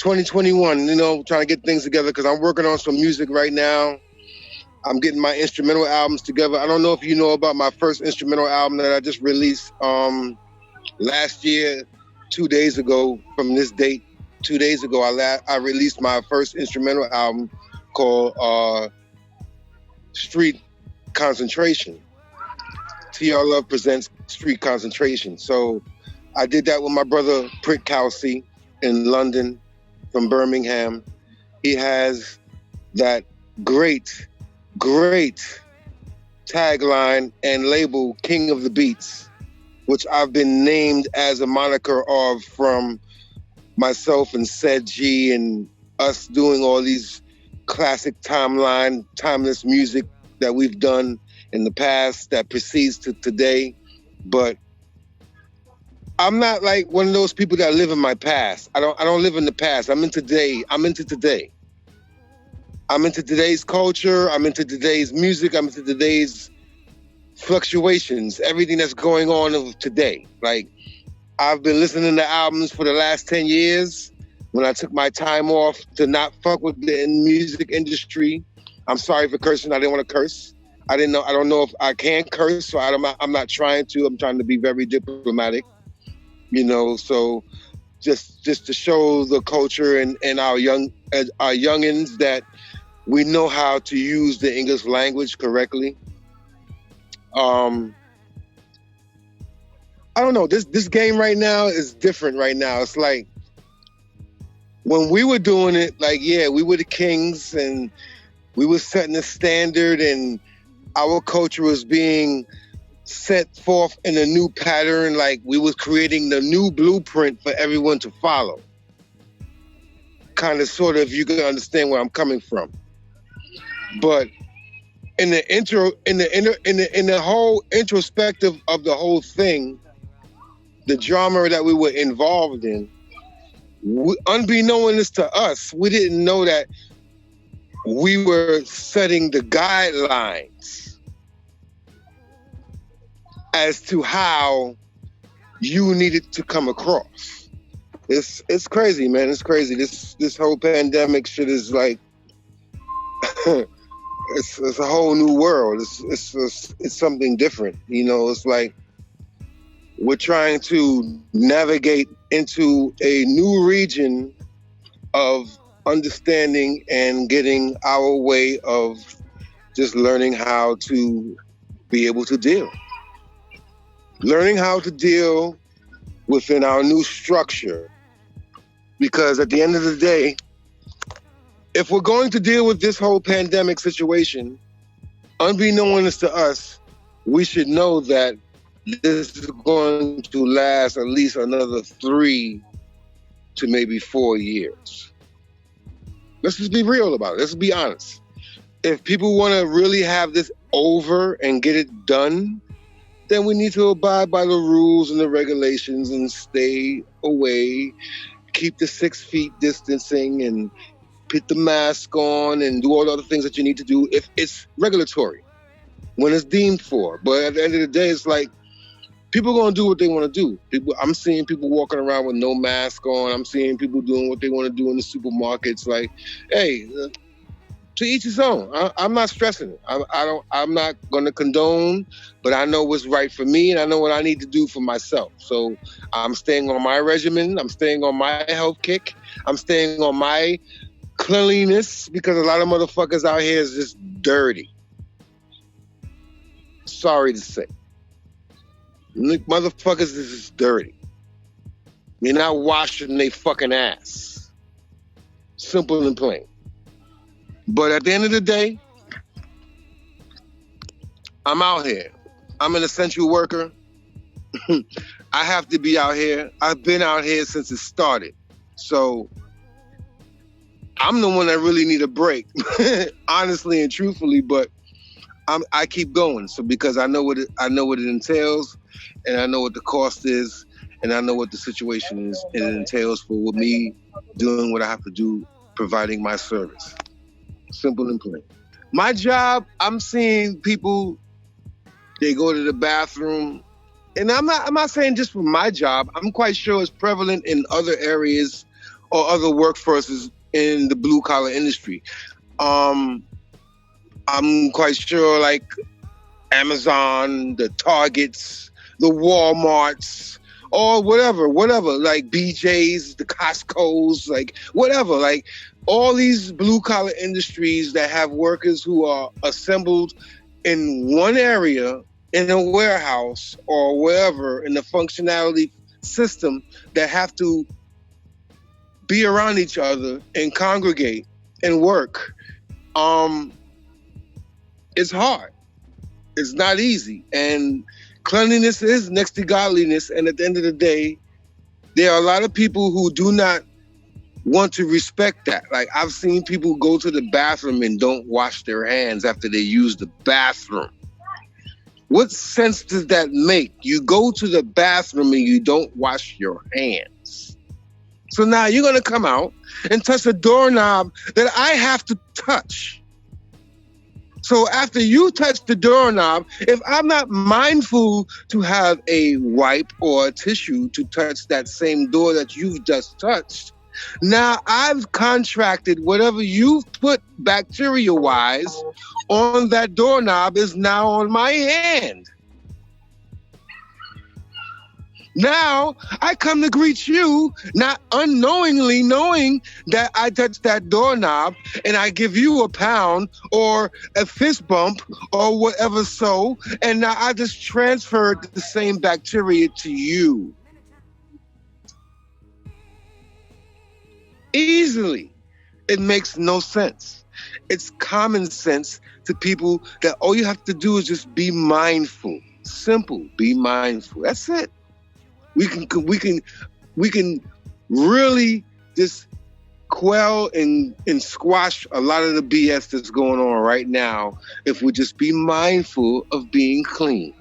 2021, you know, trying to get things together because I'm working on some music right now. I'm getting my instrumental albums together. I don't know if you know about my first instrumental album that I just released last year, 2 days ago from this date. 2 days ago, I released my first instrumental album called Street Concentration. TR Love presents Street Concentration. So I did that with my brother Prick Kelsey in London from Birmingham. He has that great tagline and label King of the Beats, which I've been named as a moniker of from myself and Said G and us doing all these classic timeless music that we've done in the past that precedes to today. But I'm not like one of those people that live in my past. I don't live in the past. I'm into today. I'm into today's culture. I'm into today's music. I'm into today's fluctuations, everything that's going on today. Like, I've been listening to albums for the last 10 years. When I took my time off to not fuck with the music industry, I'm sorry for cursing. I didn't want to curse. I don't know if I can curse, so I'm not trying to. I'm trying to be very diplomatic, you know. So just to show the culture and our youngins that we know how to use the English language correctly. I don't know. This game right now is different right now. It's like when we were doing it, like, yeah, we were the kings and we were setting the standard and our culture was being set forth in a new pattern. Like, we was creating the new blueprint for everyone to follow. Kind of, sort of, you can understand where I'm coming from. But in the whole introspective of the whole thing, the drama that we were involved in, unbeknownst to us, we didn't know that we were setting the guidelines as to how you needed to come across. It's crazy, man. It's crazy. This whole pandemic shit is like it's a whole new world. It's something different. You know, it's like we're trying to navigate into a new region of understanding and getting our way of just learning how to be able to deal. Learning how to deal within our new structure. Because at the end of the day, if we're going to deal with this whole pandemic situation, unbeknownst to us, we should know that this is going to last at least another 3 to maybe 4 years. Let's just be real about it. Let's be honest. If people want to really have this over and get it done, then we need to abide by the rules and the regulations and stay away, keep the 6 feet distancing and put the mask on and do all the other things that you need to do if it's regulatory, when it's deemed for. But at the end of the day, it's like, people are going to do what they want to do. I'm seeing people walking around with no mask on. I'm seeing people doing what they want to do in the supermarkets. Like, hey, to each his own. I'm not stressing it. I'm not going to condone, but I know what's right for me and I know what I need to do for myself. So I'm staying on my regimen. I'm staying on my health kick. I'm staying on my cleanliness, because a lot of motherfuckers out here is just dirty. Sorry to say. Motherfuckers is just dirty. They're not washing their fucking ass. Simple and plain. But at the end of the day, I'm out here. I'm an essential worker. I have to be out here. I've been out here since it started. So I'm the one that really need a break, honestly and truthfully, but I keep going. So because I know what it entails, and I know what the cost is, and I know what the situation is, and it entails for me doing what I have to do, providing my service. Simple and plain. My job, I'm seeing people, they go to the bathroom, and I'm not saying just for my job. I'm quite sure it's prevalent in other areas or other workforces in the blue collar industry. I'm quite sure like Amazon, the Targets, the Walmarts, or whatever, like BJ's, the Costco's, like whatever, like all these blue collar industries that have workers who are assembled in one area in a warehouse or wherever in the functionality system that have to be around each other and congregate and work. It's hard. It's not easy. And cleanliness is next to godliness. And at the end of the day, there are a lot of people who do not want to respect that. Like I've seen people go to the bathroom and don't wash their hands after they use the bathroom. What sense does that make? You go to the bathroom and you don't wash your hands. So now you're going to come out and touch a doorknob that I have to touch. So after you touch the doorknob, if I'm not mindful to have a wipe or a tissue to touch that same door that you've just touched, now I've contracted whatever you've put bacteria-wise on that doorknob is now on my hand. Now I come to greet you, not unknowingly knowing that I touched that doorknob, and I give you a pound or a fist bump or whatever so, and now I just transferred the same bacteria to you. Easily. It makes no sense. It's common sense to people that all you have to do is just be mindful. Simple, be mindful. That's it. We can really just quell and squash a lot of the BS that's going on right now if we just be mindful of being clean.